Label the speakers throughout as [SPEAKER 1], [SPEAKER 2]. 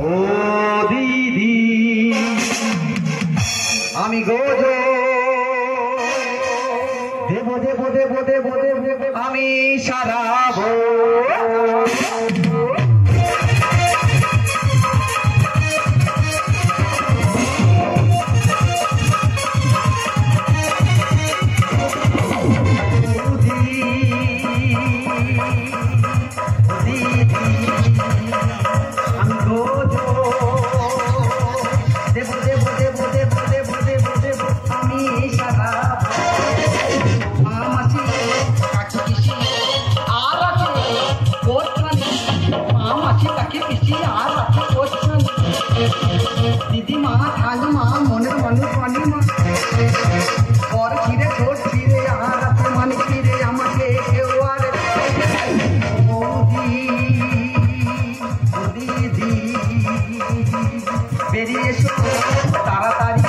[SPEAKER 1] ও দিদি আমি গোজো দেব দেব দেব দেব দেব আমি সারাবো দিদিমা ঠাকুমা মনের মানুষ মানিমা বর ছিঁড়ে ছোট ছিঁড়ে আর মানে ফিরে আমাকে কেউ আর দিদি বেরিয়ে এসো তাড়াতাড়ি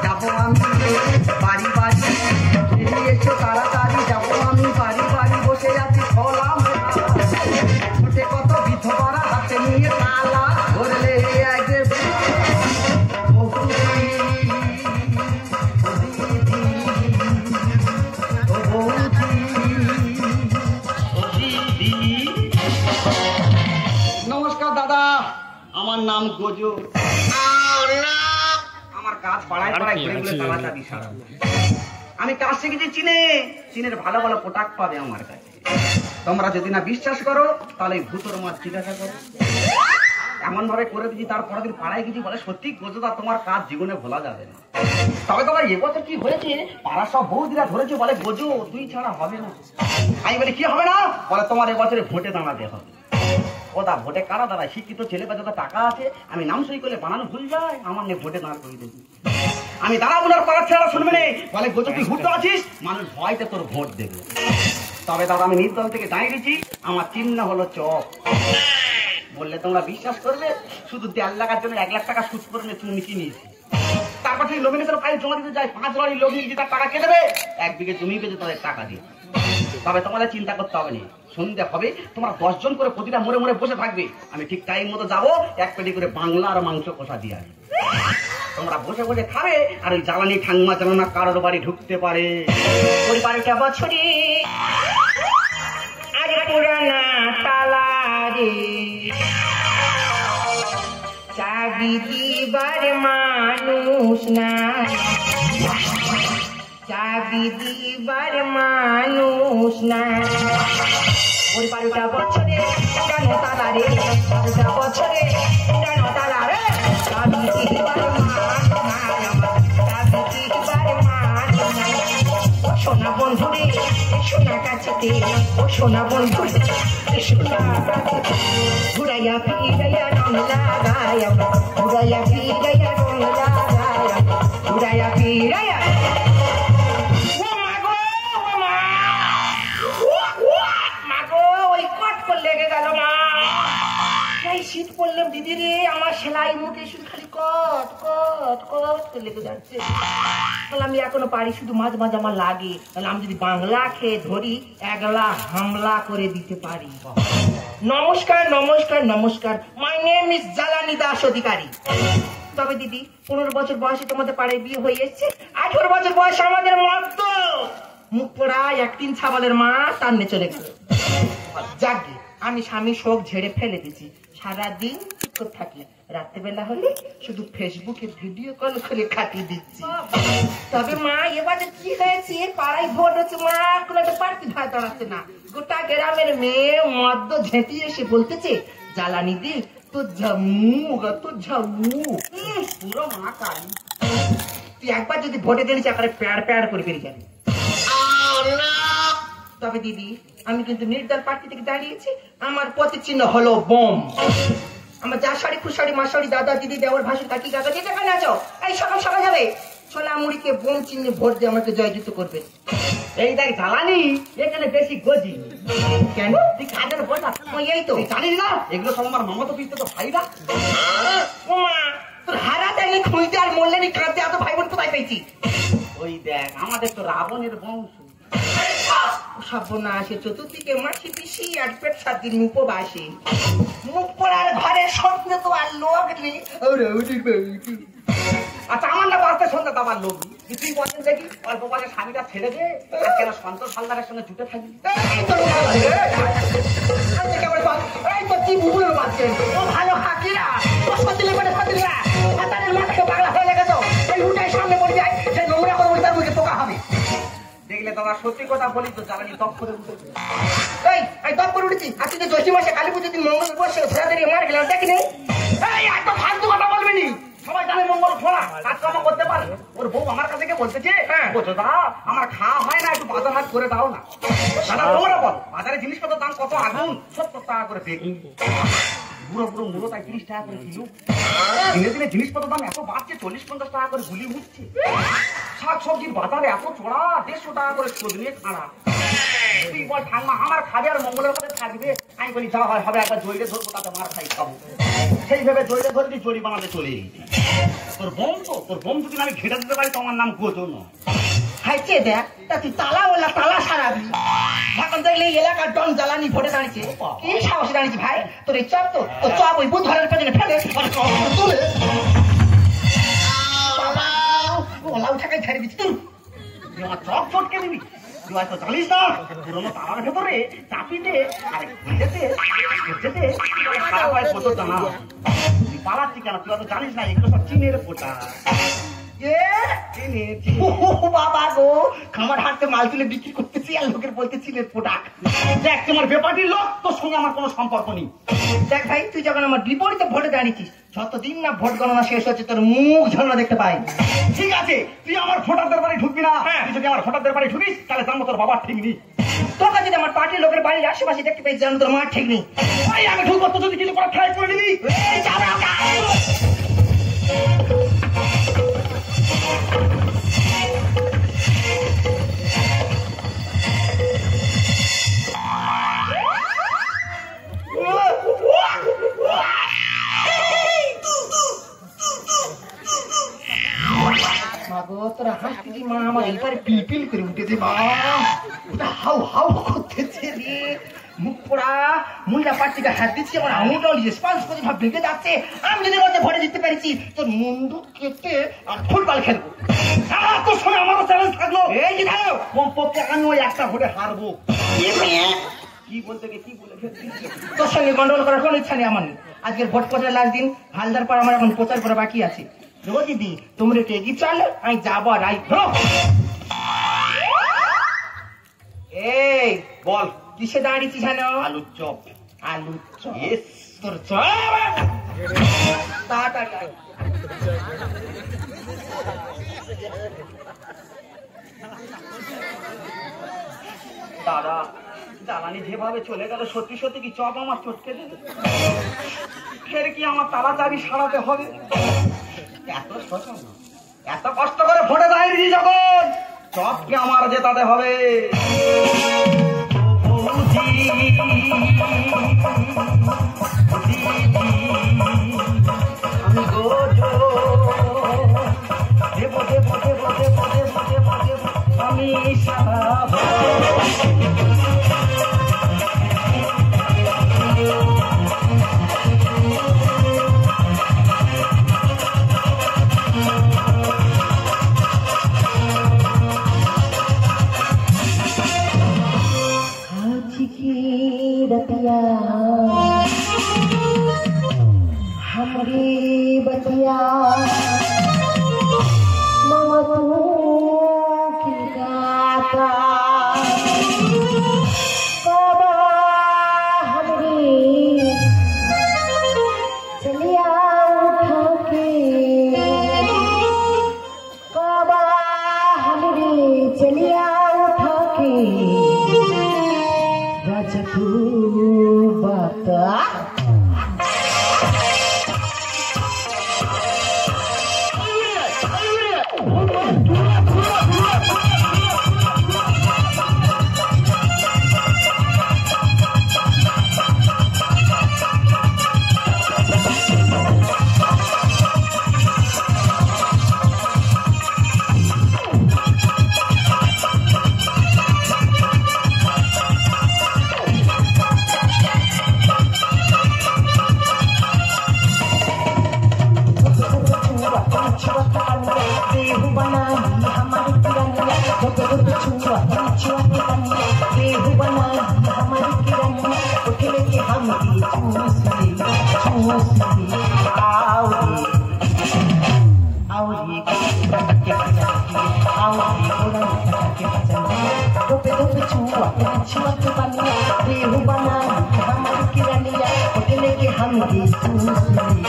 [SPEAKER 1] যাবো আমি বাড়ি বাড়ি বেরিয়ে এসো তাড়াতাড়ি যাবো আমি বাড়ি বাড়ি বসে আছি খোলাম ছোটে কত বিধবারা হাতে নিয়ে তালা ধরলে নমস্কার দাদা, আমার নাম গোজো। আমার কাজ পাড়ায় পাড়ায় ঘুরে ঘুরে তালাচাবি সারা। আমি কাজ শিখেছি চীনে, চীনের ভালো ভালো প্রোডাক্ট পাবে আমার কাছে। তোমরা যদি না বিশ্বাস করো তাহলে ভূতর মাছ জিজ্ঞাসা করো। এমন ভাবে করে দিচ্ছি তারপরের দিন পাড়ায় কিছু বলে সত্যি গোজোদা তোমার কাজ জীবনে ভোলা যাবে না। তবে তোমার এবছর কি হয়েছে পাড়ার সব বৌদিরা ধরেছে বলে গোজো তুই ছাড়া হবে না। আমি বলি কি হবে না, বলে তোমার এবছরে ভোটে দাঁড়াতে হবে। ওদা ভোটে কারা দাঁড়ায়? শিক্ষিত ছেলে বা যত টাকা আছে আমি নাম সই করলে বানানো ভুল যায়, আমার নিয়ে ভোটে দাঁড় করে দেবি। আমি দাঁড়াবো না, পাড়ার ছেলেরা শুনবে না, বলে গোজো তুই ঘুরতে আছিস, মানুষ ভয়তে তোর ভোট দেবে। তবে দাদা আমি নির্দল থেকে দাঁড়িয়ে দিচ্ছি, আমার চিহ্ন হলো চপ। বললে তোমরা বিশ্বাস করবে, শুধু 1.5 লাখের জন্য 1 লাখ টাকা সুদ করে মিটিয়ে নিয়েছি। তারপর সেই নমিনেশন ফাইল জমা দিতে যায়, 5 লরি লোক নিয়ে তার টাকা কে দেবে? 1 বিঘে জমি পেয়েছে তাদের টাকা দিয়ে। তবে তোমাদের চিন্তা করতে হবে না, সন্ধ্যা হবে তোমরা 10 জন করে প্রতিটা মোড়ে মোড়ে বসে থাকবে। আমি ঠিক টাইম মতো যাবো, 1 পেটি করে বাংলা আর মাংস কষা দিয়ে আসবো। তোমরা বসে বসে খাবে আর ওই জ্বালানি ঠাংমা জানা কারোর বাড়ি ঢুকতে পারে। ওই বাড়িটা বছরে আজ পুরানা তালা রে, চাবি দিবার মানুষ না, চাবি দিবার মানুষ না। ওই বারোটা বছরে পুরানো তালা রে, 12টা বছরে পুরানো তালা রে, চাবি দিবার মানুষ না, চাবি দিবার মানুষ না। ও সোনা বন্ধুরে সোনা কাছেতে, ও সোনা বন্ধুরে সোনা কাছেতে, ঘুরাইয়া ফিরাইয়া রং লাগাইয়া, ঘুরাইয়া ফিরাইয়া রং লাগাইয়া, ঘুরাইয়া ফিরাইয়া। শীত পড়লে দিদি রে আমার সেলাই মুখে শুধু খালি কট কট কট লেগে যাচ্ছে। তাহলে আমি এখনো পারি, শুধু মাঝে মাঝে আমার লাগে। তাহলে আমি যদি বাংলা খেয়ে ধরি, 1 হামলা করে দিতে পারি। নমস্কার নমস্কার নমস্কার, মাই নেম ইজ জ্বালানি দাস অধিকারী। তবে দিদি 15 বছর বয়সে তোমাদের পাড়ায় বিয়ে হয়ে এসছে, 18 বছর বয়সে আমাদের মত মুখ পোড়া 1-3 ছাবালের মা টান্নে চলে গেল। যাকে আমি স্বামী শোক ঝেড়ে ফেলে দিচ্ছি, সারাদিন চুপ থাকি, রাত্রেবেলা হলে শুধু ফেসবুকে ভিডিও কল করে কাটিয়ে দিচ্ছি। তবে মা এবারে কি হয়েছে, পাড়ায় ভোট হচ্ছে, মা কোনো একটা প্রার্থী ভাই দাঁড়াচ্ছে না। গোটা গ্রামের মেয়ে মদ্য ঝেঁটিয়ে এসে বলতেছে, জ্বালানি দি তো ঝামু তো ঝামু, পুরো মা কালী। তুই একবার যদি ভোটে দিলিস একেবারে প্যাড় প্যাড় করে বেরিয়ে যাবি। তবে দিদি আমি কিন্তু নির্দল প্রার্থী থেকে দাঁড়িয়েছি, আমার পথের চিহ্ন হলো বোম। আমার যা শাড়ি খুশাড়ি মাশাড়ি দাদা দিদি দেওয়ার ভাসুর কাকি কাকা যেটা কেন আছো, এই সকাল সকাল যাবে ছোলা মুড়িকে বোম চিহ্নে ভোট দিয়ে আমাকে জয়যুক্ত করবে। এই দেখ জ্বালানি এখানে বেশি গজি কেন, তুই কাজের বলটা এই তো জানিস না, এগুলো সব আমার মামা তো পিছতে তো ভাইরা। ওমা তোর হারাতে নি খুঁজতে আর মরলে নি কাঁদতে, এত ভাই বোন কোথায় পেয়েছি? ওই দেখ আমাদের তো রাবণের বংশ।
[SPEAKER 2] সর্বনাশে চতুর্দিকে মাছি পিসি আর পেট 7 দিন উপবাসী মুখ পড়ার ঘরে স্বপ্ন তো আর লোক নেই।
[SPEAKER 1] আচ্ছা আমার না বাড়তে সন্ধ্যা আমার লোক তুই বলেন দেখি অল্প বয়সে স্বামীটা ছেড়ে দে কেন সন্তোষ হালদারের সঙ্গে জুটে থাকবি?
[SPEAKER 2] ভালো হাকিরা সত্যি করে সত্যিরা হাতারের মাথাকে পাগলা হয়ে লেগেছ এই উঠাই সামনে পড়ে যায় সে নোংরা করে তার মুখে পোকা হবে।
[SPEAKER 1] দেখলে তোমার সত্যি কথা বলি তো জ্বালানি তপ করে উঠে
[SPEAKER 2] এই তপ করে উঠেছি আজকে যে জ্যৈষ্ঠ মাসে কালী পুজো দিন মঙ্গল বসে ছেড়ে মার গেলাম দেখিনি।
[SPEAKER 1] এই এত ফালতু কথা বলবি নি সবাই জানে মঙ্গল খোলা কাজকর্ম করতে পারে। ওর বউ আমার কাছে গিয়ে বলতেছে বলছো দা আমার খাওয়া হয় না একটু বাজার হাট করে দাও না। দাদা তোমরা বল বাজারে জিনিসপত্রের দাম কত আগুন 70 টাকা করে বেগুন বুড়ো বুড়ো মূলো তাই 30 টাকা করে কিলো। দিনে দিনে জিনিসপত্রের দাম এত বাড়ছে 40-50 টাকা করে গুলি উঠছে। শাক সবজির বাজারে এত চড়া 150 টাকা করে সজনে খাড়া। তুই বল ঠাম্মা আমার খাবে আর মঙ্গলের কাছে থাকবে? আমি বলি যা হয় হবে একবার জয়রে ধরবো তাতে মার খাই খাবো। সেইভাবে জয়রে ধরে জড়ি বানাতে চলে গেছি। তোর বোম যদি আমি ঘেটে দিতে পারি তো আমার নাম গোজন।
[SPEAKER 2] হাইছে দেখ তা তুই তালা বললা তালা সারাবি এখন দেখলে এই এলাকার ডন জ্বালানি ভোটে দাঁড়িয়েছে কি সাহসে দাঁড়িয়েছে ভাই তোর এই চপ তো তোর চপ ওই বুধবারের পেছনে ফেলে তুলে ওলা উঠাকাই ছেড়ে দিচ্ছি তুই
[SPEAKER 1] আমার চপ চটকে দিবি তুই হয়তো জানিস না পুরোনো তালার ভেতরে চাপিতে আর ঘেটেতে খারাপ হয় কত জানা তুই পালাচ্ছি কেন তুই হয়তো জানিস না এগুলো সব চিনের ফোটা।
[SPEAKER 2] বাবা গো খামার হাটতে মাল তুলে বিক্রি করতেছি আর লোকের বলতেছিলেন প্রোডাক্ট।
[SPEAKER 1] দেখ তোমার ব্যাপারটির লোক তোর সঙ্গে আমার কোনো সম্পর্ক নেই।
[SPEAKER 2] দেখ ভাই তুই যখন আমার বিপরীতে ভোটে দাঁড়িয়েছিস যতদিন না ভোট গণনা শেষ হচ্ছে তোর মুখ ঝলনা দেখতে পাই।
[SPEAKER 1] ঠিক আছে তুই আমার ভোটারদের বাড়ি ঢুকবি না। তুই যদি আমার ভোটারদের বাড়ি ঢুকিস তাহলে জানবো তোর বাবার ঠিক নেই।
[SPEAKER 2] তোকে যদি আমার পার্টির লোকের বাড়ির আশেপাশে দেখতে পাই জানো তোর মা ঠিক নেই।
[SPEAKER 1] আমি ঢুকবো তো যদি কিছু করে ট্রাই করে নিবি।
[SPEAKER 2] তোরা হাসতেছি মা আমার এইবারে পিলপিল করে উঠেছে মা ওটা হাউ হাউ করতেছে রে মুখ পোড়া মহিলা প্রার্থীকে হাত দিচ্ছি আমার আঙুলটাও রেসপন্স করে সব ভেঙে যাচ্ছে। আমি যদি মধ্যে ভোটে জিততে পেরেছি তোর মুন্ডু কেটে আর ফুটবল খেলবো।
[SPEAKER 1] তোর সঙ্গে আমারও চ্যালেঞ্জ থাকলো এই যে থাকলো কমপক্ষে আমি ওই একটা ভোটে হারবো। কি বলতে কি বলে
[SPEAKER 2] তোর সঙ্গে গন্ডগোল করার কোনো ইচ্ছা নেই আমার। আজকের ভোট প্রচার লাস্ট দিন হালদার পর আমার এখন প্রচার করা বাকি আছে। দেখো দিদি তোমরা একটু এগিয়ে চল আমি যাবো আর এই
[SPEAKER 1] বল
[SPEAKER 2] কিসে দাঁড়িয়েছিস জানো?
[SPEAKER 1] আলুর চপ।
[SPEAKER 2] আলুর চপ তোর চপ তাড়াতাড়ি
[SPEAKER 1] দাদা জ্বালানি যেভাবে চলে গেল সত্যি সত্যি কি চপ আমার চটকে দেবে? ফের কি আমার তালা চাবি সারাতে হবে? এত কষ্ট করে ভোটে দাঁড়িয়েছি যখন চপকে আমার জেতাতে হবে। আমি আমি
[SPEAKER 2] हमारी बतिया ममता की गाता बाबा हमारी चलिया उठा के बाबा हमारी चलिया उठा के राजू बाता हमकी चूस ली आओ ये के आओ ये उड़न के धोपे धोपे छुआ के बनिया रेहू बना हमर की रानिया होटल के हमकी चूस ली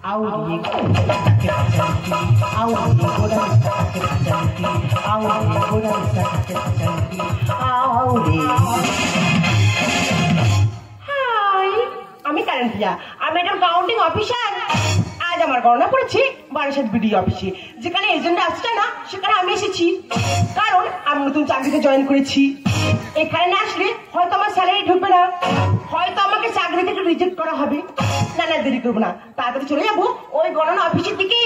[SPEAKER 2] आओ ये के आओ ये उड़न के आओ ये उड़न के आओ रे আমি কারেন্টিয়া আমি একটা কাউন্টিং অফিসার আজ আমার গণনা করেছি বারাসাত বিডি অফিসে যেখানে এজেন্ট আসছে না সেখানে আমি এসেছি কারণ আমি নতুন চাকরিতে জয়েন করেছি এখানে না আসলে হয়তো আমার স্যালারি ঢুকবে না হয়তো আমাকে চাকরি থেকে রিজেক্ট করা হবে না না দেরি করবো না তাড়াতাড়ি চলে যাবো ওই গণনা অফিসের দিকে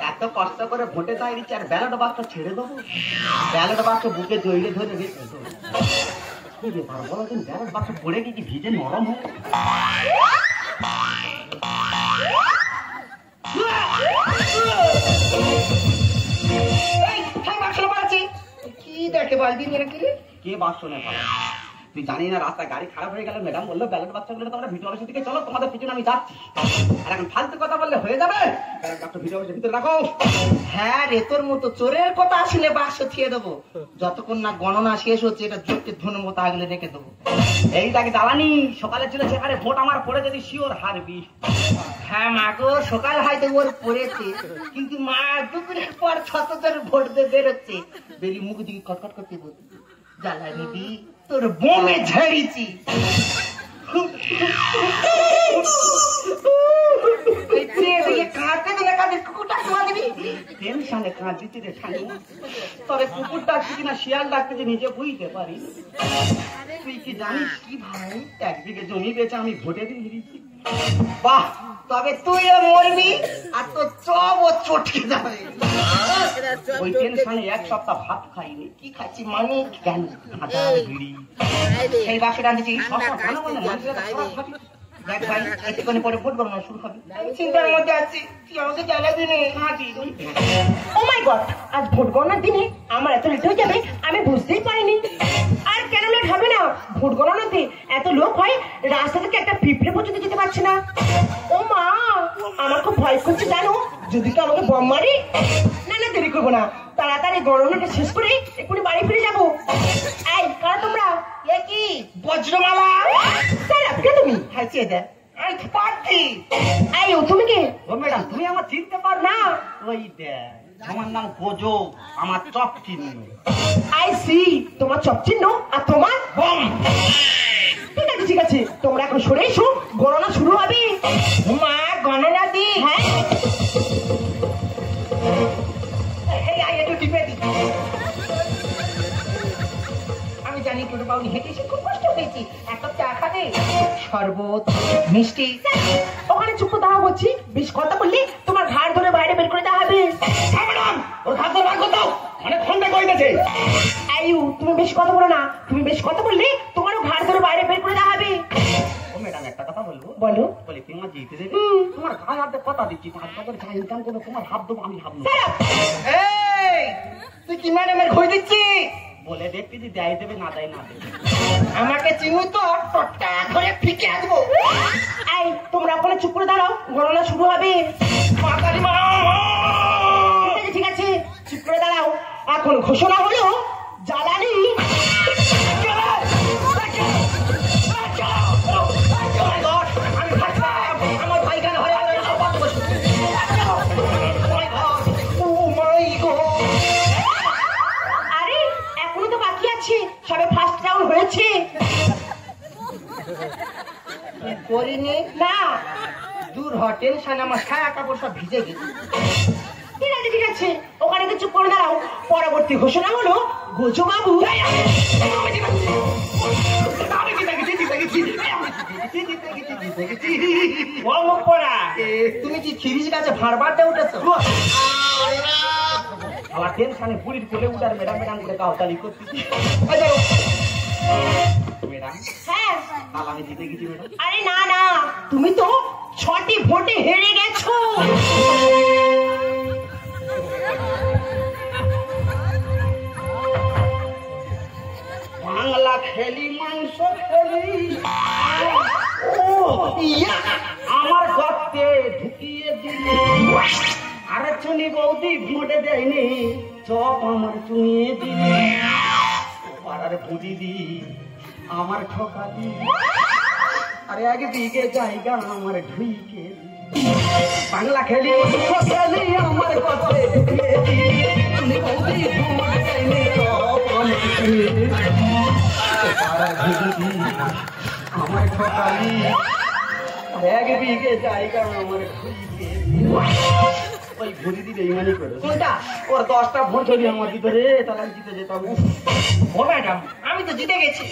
[SPEAKER 2] এত কষ্ট করে ভোটে দাঁড়িয়েছি আর ব্যালট বাক্স ছেড়ে দেবো ব্যালট বাক্স বুকে জড়িয়ে ধরে রেখে কি ব্যাপার বলো তুমি ব্যালট বাক্স পড়ে কি ভিজে নরম হোক কি দেখে বালদি নিয়ে কি কে বাক্স নেই তুই জানি না রাস্তায় গাড়ি খারাপ হয়ে গেল ম্যাডাম বললো ব্যালট বাক্সগুলো তোমরা ভিডিও অফিসের দিকে চলো তোমাদের পিছনে আমি যাচ্ছি আর এখন ফালতু কথা বললে হয়ে যাবে ভিডিও অফিসের ভিতরে রাখো হ্যাঁ রে তোর মতো চোরের কথা আসলে বাক্স থিয়ে দেবো যতক্ষণ না গণনা শেষ হচ্ছে এটা জোটের ধনের মতো আগলে রেখে দেবো এইটাকে জ্বালানি সকালে ছিল সেখানে ভোট আমার পড়ে যদি শিওর হারবি হ্যাঁ মা গো সকাল হয়তো ওর পড়েছে কিন্তু মা দুপুরের পর ছতদের ভোট দিয়ে বেরোচ্ছে বেরি মুখ দিকে কটকট করতে বলছে জ্বালানি দি তোর বোমে ঝাড়িছি তবে কুকুর ডাকছি কিনা শিয়াল ডাকতে যে নিজে বুঝতে পারি তুই কি জানিস কি ভাই একদিকে জমি বেচে আমি ভোটে দিয়ে দিয়েছি বাহ তবে তুইও মরবি আর তোর চবও চটকে যাবে ওই টেনশনে এক সপ্তাহ ভাত খাইনি কি খাচ্ছি মানে কেন সেই বাসে রাঁধেছি দেখ ভাই এতক্ষণ পরে ভোট গণনা শুরু হবে চিন্তার মধ্যে আছি তুই আমাকে জ্বালাবি না ও মাই গড আজ ভোট গণনার দিনে আমার এত লেট হয়ে যাবে আমি বুঝতেই পারিনি আর কেন লেট হবে না ভোট গণনাতে এত লোক হয় রাস্তা থেকে একটা পিঁপড়ে পর্যন্ত যেতে পারছে না ও মা আমার খুব ভয় করছে জানো যদি তো আমাকে বম মারি না না দেরি করবো না তাড়াতাড়ি গণনাটা শেষ করে এক্ষুনি বাড়ি ফিরে যাবো এই কারা তোমরা এ কি বজ্রমালা কে তুমি হাইছিয়ে দেয় তুমি কে ও ম্যাডাম তুমি আমার চিনতে পার না ওই দেখ আমার নাম গোজো আমার চপ চিহ্ন আই সি তোমার চপ চিহ্ন আর তোমার বম ঠিক আছে ঠিক আছে তোমরা এখন সরে এসো গণনা শুরু হবে মা গণনা দি হ্যাঁ একটু টিপে দি আমি জানি টোটো পাউনি হেঁটে এসে খুব কষ্ট হয়েছি এক কাপ চা খাবে শরবত মিষ্টি ওখানে চুপ দাঁড়া বলছি বেশ কথা বললি তোমার ঘাড় ধরে বাইরে বের করে দেওয়া হবে ওর ঘাড় ধরে রাখো দাও অনেক ঘন্টা কইতেছে আয়ু তুমি বেশ কথা বলো না তুমি বেশ কথা বললে তোমারও ঘাড় ধরে বাইরে বের করে দেওয়া হবে ও ম্যাডাম একটা কথা বলবো বলো বলে তোমার জিতে দেবে তোমার ঘাড় হাতে কথা দিচ্ছি টাকা করে যা ইনকাম করবে তোমার হাত দেবো আমি হাত এই তুই কি ম্যাডামের খই দিচ্ছি বলে দেখবি যে দেয় দেবে না দেয় না দেবে আমাকে চিনু তো টটকা করে ফিকে আসবো এই তোমরা ওখানে চুপ করে দাঁড়াও গণনা শুরু হবে ঠিক আছে চুপ করে দাঁড়াও এখন ঘোষণা হলো জ্বালানি আমার ভাই গান হয় সবে ফার্স্ট রাউন্ড হয়েছে করিনি
[SPEAKER 3] না।
[SPEAKER 2] দূর হ টেনশন আমার সায়া কাপড় সব ভিজে গেছে।
[SPEAKER 3] ঠিক আছে ঠিক আছে, ওখানে তো চুপ করে দাঁড়াও। পরবর্তী ঘোষণা হলো গোজো বাবু।
[SPEAKER 2] তুমি কি খিরিজ গাছে ভাঁড় বাড়তে উঠেছো? আমার টেনশনে বুড়ির কোলে উঠার ম্যাডাম ম্যাডাম করে কাউতালি করতেছি। ম্যাডাম
[SPEAKER 3] হ্যাঁ,
[SPEAKER 2] আমি জিতে গেছি ম্যাডাম।
[SPEAKER 3] আরে না না, তুমি তো 6টি ভোটে হেরে গেছো।
[SPEAKER 1] বাংলা খেলি মাংস খেলি আমার গর্তে ঢুকিয়ে দিলে আরে চুনি বৌদি ভোটে দেয়নি চপ আমার চুনিয়ে দিলে পাড়ার বুঝি দি আমার ঠকা দি আরে একদিকে জায়গা আমার ঢুইকে বাংলা খেলি মাংস খেলি আমার গর্তে ঢুকিয়ে দিলে চুনি বৌদি ভোটে দেয়নি চপ আমার চুনিয়ে দিলে পাড়ার বুঝি দি আমার ঠকালি এক বিঘে জায়গা আমার ঢুইকে ওই ঘুরি দিলে ইমানি করে
[SPEAKER 3] কোনটা?
[SPEAKER 1] ওর 10টা ভোট যদি আমার ভিতরে তাহলে আমি জিতে যেতাম।
[SPEAKER 2] ও ম্যাডাম আমি তো জিতে গেছি।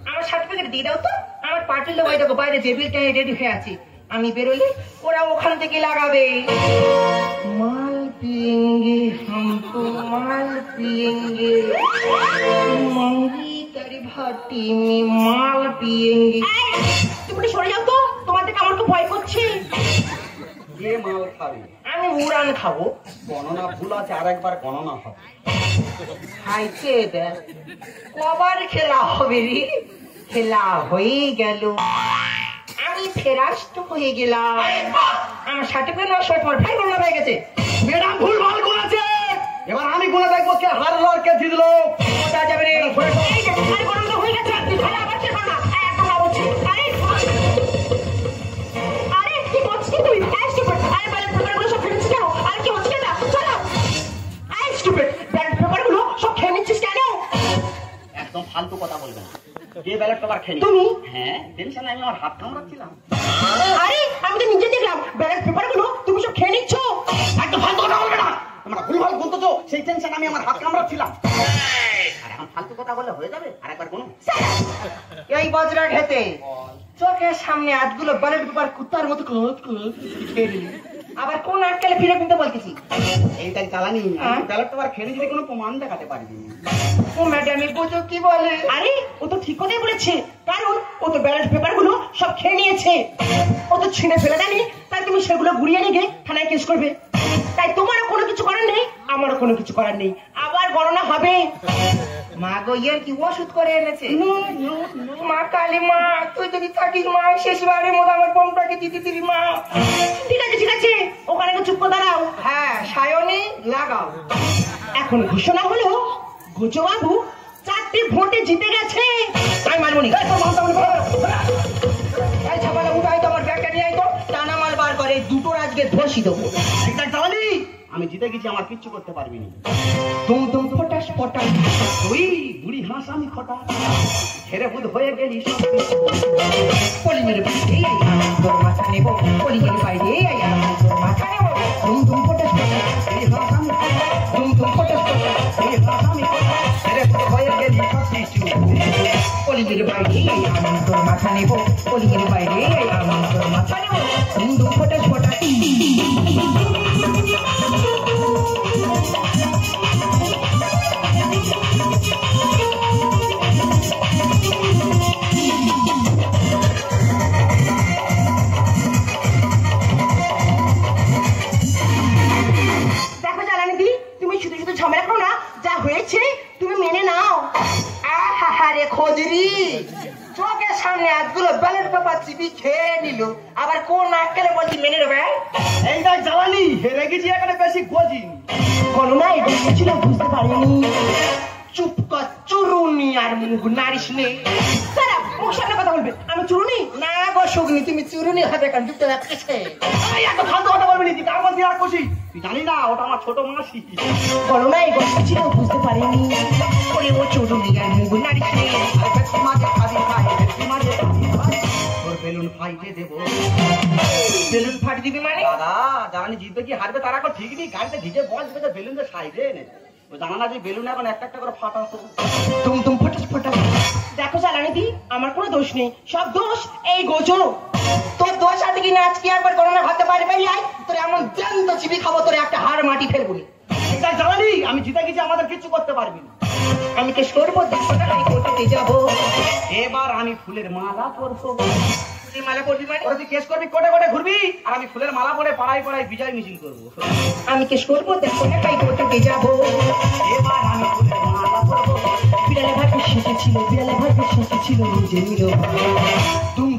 [SPEAKER 2] আমার সার্টিফিকেট দিয়ে দাও তো। আমার পার্টির লোক দেখো বাইরে টেবিলটা রেডি হয়ে আছে, আমি বেরোলে ওরা ওখান থেকে লাগাবে। মাল পিয়েঙ্গে হামকো মাল পিয়েঙ্গে মঙ্গি তারি ভাটি মে মাল পিয়েঙ্গে।
[SPEAKER 3] তুমি সরে যাও তো, তোমার থেকে আমার তো ভয় করছে।
[SPEAKER 1] কে মাল খাবে?
[SPEAKER 2] আমি উড়ান খাবো।
[SPEAKER 1] গণনা ভুল আছে, আর একবার গণনা হবে।
[SPEAKER 2] খাইছে দেখ কবার খেলা হবে রে? খেলা হয়ে গেল, আমি ফেরাস্ত হয়ে গেলাম। আমার সার্টিফিকেট নেওয়ার সময় তোমার ভাই গণনা হয়ে গেছে।
[SPEAKER 1] ম্যাডাম ভুল ভাল করেছে, এবার আমি গুনে দেখবো কে হারলো আর কে জিতলো।
[SPEAKER 2] ওটা যাবে রে।
[SPEAKER 3] এই যে, আরে গরম তো হয়ে গেছে, তুই তাহলে আবার চেপা না। একদম বলছি। আরে কি করছিস তুই? স্টুপিড। আরে ব্যালট পেপারগুলো সব ফেলে দিচ্ছিস কেন? আর কি হচ্ছে না? চলো। স্টুপিড। ব্যালট পেপারগুলো সব খেয়ে নিচ্ছিস কেন?
[SPEAKER 1] একদম ফালতু কথা বলবে না। কে ব্যালট পেপার খেয়ে নিল?
[SPEAKER 3] তুমি?
[SPEAKER 1] হ্যাঁ, টেনশনে আমি আমার হাত কামড়াচ্ছিলাম।
[SPEAKER 3] আরে আমি তো নিজে দেখলাম ব্যালট পেপারগুলো তুমি সব খেয়ে নিচ্ছ।
[SPEAKER 1] একদম ফালতু কথা বলবে না। তোমরা ভুল ভাল বলতেছো, সেই টেনশনে আমি আমার হাত কামড়াচ্ছিলাম। আর এখন ফালতু কথা বললে হয়ে যাবে? আর একবার কোনো
[SPEAKER 2] এই বজরা খেতে চোখের সামনে হাতগুলো ব্যালট পেপার কুত্তার মতো খেয়ে দিলি। আবার কোন আটকালে ফিরে কিনতে বলতেছি?
[SPEAKER 1] এইটাই চালানি। ব্যালট পেপার খেয়ে যদি কোনো প্রমাণ দেখাতে পারবি।
[SPEAKER 2] ও ম্যাডাম বুঝো কি বলে?
[SPEAKER 3] আরে ও তো ঠিক কথাই বলেছে, কারণ ও তো ব্যালট পেপারগুলো সব খেয়ে নিয়েছে। ও তো ছিঁড়ে ফেলে দেয়নি, তাই তুমি সেগুলো গুড়িয়ে নিয়ে গিয়ে থানায় কেস করবে। তাই তোমারও কোনো কিছু করার নেই, আমারও কোনো কিছু করার নেই। আবার গণনা হবে।
[SPEAKER 2] মা গো ইয়ার কি ওষুধ করে এনেছে? মা কালী মা, তুই যদি থাকিস মা শেষবারের মতো আমার বোনটাকে দিতে দিবি মা।
[SPEAKER 3] ঠিক আছে ঠিক আছে, ওখানে চুপ করে দাঁড়াও।
[SPEAKER 2] হ্যাঁ সায়নী লাগাও।
[SPEAKER 3] এখন ঘোষণা হলো গোজো বাবু 4টি ভোটে জিতে গেছে।
[SPEAKER 2] আমি মানবনি। এই ছাপালা উঠাই তো আমার ব্যাগটা নিয়ে আই তো। টানা মাল বার করে দুটোর আজকে ধসি দেবো।
[SPEAKER 1] এইটাই চালানি। আমি জিতে গেছি, আমার কিচ্ছু করতে পারবি না।
[SPEAKER 2] তুম তুম ফটাস ফটাস।
[SPEAKER 1] তুই বুড়ি হাঁস আমি খটা, ছেড়ে বুধ হয়ে গেলি সব কিছু।
[SPEAKER 2] পলিংয়ের বাইরে আমি তোর মাথা নেব, পলিংয়ের বাইরে আমি তোর মাথা নেব। তুম তুম ফটাস ফটাস,
[SPEAKER 1] এই হাঁস আমি খটা,
[SPEAKER 2] তুম তুম ফটাস ফটাস,
[SPEAKER 1] এই হাঁস আমি খটা, ছেড়ে বুধ হয়ে গেলি সব কিছু।
[SPEAKER 2] পলিংয়ের বাইরে আমি তোর মাথা নেব, পলিংয়ের বাইরে আমি তোর মাথা নেব। তুম তুম ফটাস ফটাস।
[SPEAKER 3] দেখো জ্বালানি দি, তুমি শুধু শুধু ঝামেলা করো না, যা হয়েছে তুমি মেনে নাও।
[SPEAKER 2] আরে খোঁজরি চোখের সামনে হাতগুলো ব্যালট পেপার চিপি খেয়ে নিল, আবার কোন আটকালে বলছি মেনে নেবে?
[SPEAKER 1] এইটাই জ্বালানি। হেরে গেছি এখানে বেশি গজি।
[SPEAKER 3] গণনায় ছিল বুঝতে পারিনি।
[SPEAKER 2] চুপ কর চুরুনি, আর মুখ নারিস নে।
[SPEAKER 3] সারা মুখ সামনে কথা বলবে, আমি চুরুনি
[SPEAKER 2] না গো সুগনি, তুমি চুরুনি হবে কেন? দুটো রাখছে।
[SPEAKER 1] এই এত ফালতু কথা বলবি না। তুই কার বলছি আর খুশি? তুই জানি না ওটা আমার ছোট মাসি।
[SPEAKER 3] গণনায় ছিল বুঝতে পারিনি।
[SPEAKER 2] ওরে ও চুরুনি আর মুখ নারিস নে।
[SPEAKER 1] আরে বেশ মাঝে খাবি খাই ফাইটে দেবো।
[SPEAKER 2] বেলুন ফাটি দিবি মানে?
[SPEAKER 1] দাদা জানি জিতবে কি হারবে তারা এখন ঠিক নেই, গাড়িতে ঢিকে বসবে যে বেলুন যে সাইডে এনে ও জানা না যে বেলুন এখন একটা একটা করে ফাটাতো।
[SPEAKER 2] তুম ফটাস ফটাস।
[SPEAKER 3] দেখো জ্বালানি দি, আমার কোনো দোষ নেই, সব দোষ এই গোজো।
[SPEAKER 2] তোর দোষ আছে কিনা আজকে একবার গণনা ভাবতে পারবে বেরিয়ে আয়, তোর এমন জ্যান্ত চিবি খাবো, তোর একটা হাড় মাটি ফেলবো।
[SPEAKER 1] এটা জানি আমি জিতে গেছি, আমাদের কিছু করতে পারবি না।
[SPEAKER 2] আমি কেস করবো, 100 টাকায় কোর্টে যাবো।
[SPEAKER 1] এবার আমি ফুলের মালা পরবো।
[SPEAKER 2] তুই মালা পরবি মানে?
[SPEAKER 1] ওরা তুই কেস করবি, কোটে কোটে ঘুরবি, আর আমি ফুলের মালা পরে পাড়ায় পাড়ায় বিজয় মিছিল করবো।
[SPEAKER 2] আমি কেস করবো, 100 টাকায় কোর্টে যাবো।
[SPEAKER 1] এবার আমি ফুলের মালা পরবো।
[SPEAKER 3] বিড়ালে ভাগ্য শেষে ছিল, বিড়ালে ভাগ্য শেষে ছিল, নিজে নিল।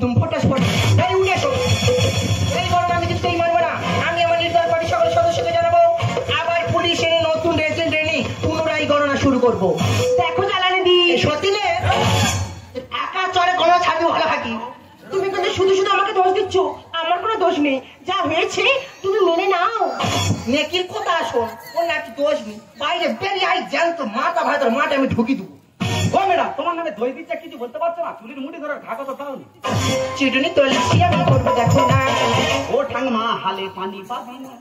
[SPEAKER 2] তুম ফটাস ফটাস। এই উঠে এসো, এই ঘরটা আমি কিছুতেই মানবো না। আমি আমার নির্দল পার্টির সকল সদস্যকে জানাবো, আবার পুলিশ এনে নতুন রেজেন্ট এনে পুনরায় গণনা শুরু করবো।
[SPEAKER 3] দেখো জ্বালানি দি,
[SPEAKER 2] সতীনে একা চড়ে গণনা ছাড়বি ভালো থাকি।
[SPEAKER 3] তুমি কিন্তু শুধু শুধু আমাকে দোষ দিচ্ছ, আমার কোনো দোষ নেই, যা হয়েছে তুমি মেনে নাও।
[SPEAKER 2] নেকির কথা শোন, ওর নাকি দোষ নেই, বাইরে বেরিয়ে আই জ্যান্ত মাথা ভাই, তোর মাঠে আমি ঢুকি দেবো।
[SPEAKER 1] ও ম্যাডাম তোমার নামে দই দিচ্ছে কিছু বলতে পারছো না, চুলির মুঠি ধরে ঢাকা তো দাও।
[SPEAKER 2] চিটুনি তল্লাশি আমি করবো, দেখো না।
[SPEAKER 1] ও ঠাংমা হালে পানি পাবি না।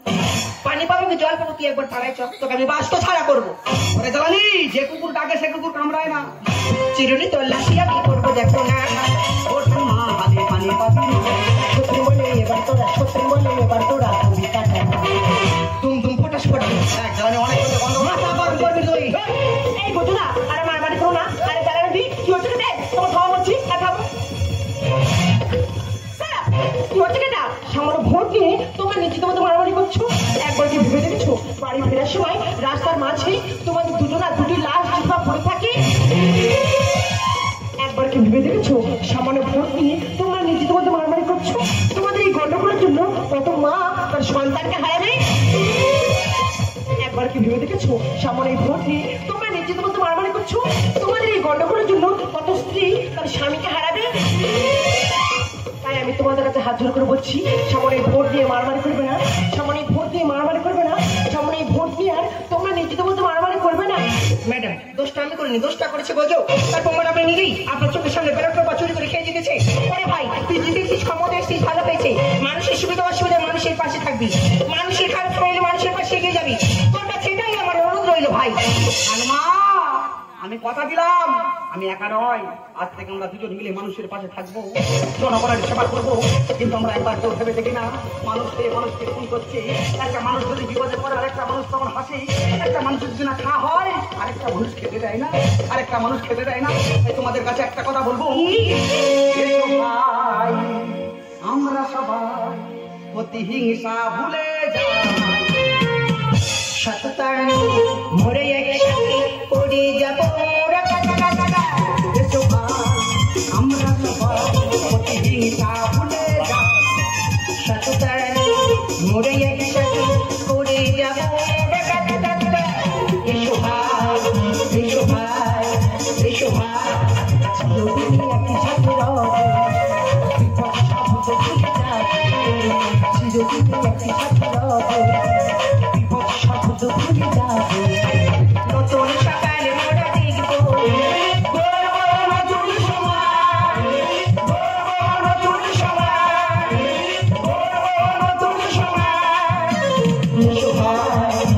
[SPEAKER 2] পানি পাবো কি জল পাবো, তুই একবার পাড়ায় চক, তোকে আমি বাস্ত ছাড়া করবো।
[SPEAKER 1] ওরে জানি যে কুকুর ডাকে সে কুকুর কামড়ায় না।
[SPEAKER 2] চিরুনি তল্লাশি আমি করবো, দেখো না।
[SPEAKER 1] ও ঠাংমা হালে পানি পাবি না।
[SPEAKER 3] সত্যি বলে এবার তোরা, সত্যি বলে এবার তোরা তুমি কাটা।
[SPEAKER 2] তুম ফটাস ফটাস।
[SPEAKER 1] জানি অনেক কথা বন্ধ
[SPEAKER 2] মাথা গরম করবি তুই।
[SPEAKER 3] এই গোজোরা, আরে মারমারি করো না। আরে জ্বালানি দি, কি হচ্ছে রে? তোমার খাওয়া বলছি, আর খাবো। কি হচ্ছে কেটা? সামান্য ভোট নিয়ে তোমরা নিজেদের মতো মারামারি করছো। একবার কি ভেবে দেখেছো বাড়ি ফেরার সময় রাস্তার মাঝে তোমাদের দুটো না দুটি লাশ জুতা পড়ে থাকে? একবার কি ভেবে দেখেছো সামান্য ভোট নিয়ে তোমরা নিজেদের মতো মারামারি করছো? তোমাদের এই গন্ডগোলের জন্য কত মা তার সন্তানকে হারাবে। একবার কি ভেবে দেখেছো সামান্য এই ভোট নিয়ে তোমরা নিজেদের মতো মারামারি করছো? তোমাদের এই গন্ডগোলের জন্য কত স্ত্রী তার স্বামীকে হারাবে। তাই আমি তোমাদের কাছে হাত জোর করে বলছি, সামনে ভোট দিয়ে মারামারি করবে না, সামনে ভোট দিয়ে মারামারি করবে না, সামনে ভোট দিয়ে আর তোমরা নিজেদের মধ্যে মারামারি করবে না।
[SPEAKER 2] ম্যাডাম দোষটা আমি করিনি, দোষটা করেছে গোজো। তার প্রমাণ আপনি নিজেই আপনার চোখের সামনে ব্যালট পেপার চুরি করে খেয়ে জিতেছে। আরে ভাই তুই জিতেছিস, ক্ষমতা এসেছিস, ভালো পেয়েছে। মানুষের সুবিধা অসুবিধা মানুষের পাশে থাকবি, মানুষের খারাপ করলে মানুষের পাশে এগিয়ে যাবি। তোর কাছে এটাই আমার অনুরোধ রইল ভাই।
[SPEAKER 1] ঠাংমা আমি কথা দিলাম, আমি একা নয়, আজ থেকে আমরা দুজন মিলে মানুষের পাশে থাকবো, জনগণের সেবা করবো। কিন্তু আমরা একবার কেউ ভেবে দেখি না, মানুষকে মানুষকে খুন করছে। একটা মানুষ যদি বিপদে পড়ে আরেকটা মানুষ তখন হাসে, একটা মানুষের যদি না খাওয়া হয় আরেকটা মানুষ খেতে দেয় না, আরেকটা মানুষ খেতে দেয় না। তাই তোমাদের কাছে একটা কথা বলবো, এসো ভাই আমরা সবাই প্রতিহিংসা ভুলে যাই।
[SPEAKER 2] সততার মরে একসাথে পড়ে যাবো।
[SPEAKER 1] এসো ভাই আমরা সবাই প্রতিহিংসা ভুলে যাই।
[SPEAKER 2] সততার মরে একসাথে পড়ে যাবো। এসো ভাই, এসো ভাই, এসো ভাই।
[SPEAKER 3] চিরদিনই একই সাথে রব, বিপদ সাবুত ভুলে যাবে। চিরদিনই একই সাথে রব, বিপদ সাবুত ভুলে যাবে।
[SPEAKER 2] নতুন সকালে মোরা দেখবো, গড়বো নতুন সমাজ, গড়বো নতুন সমাজ, গড়বো নতুন সমাজ। এসো ভাই,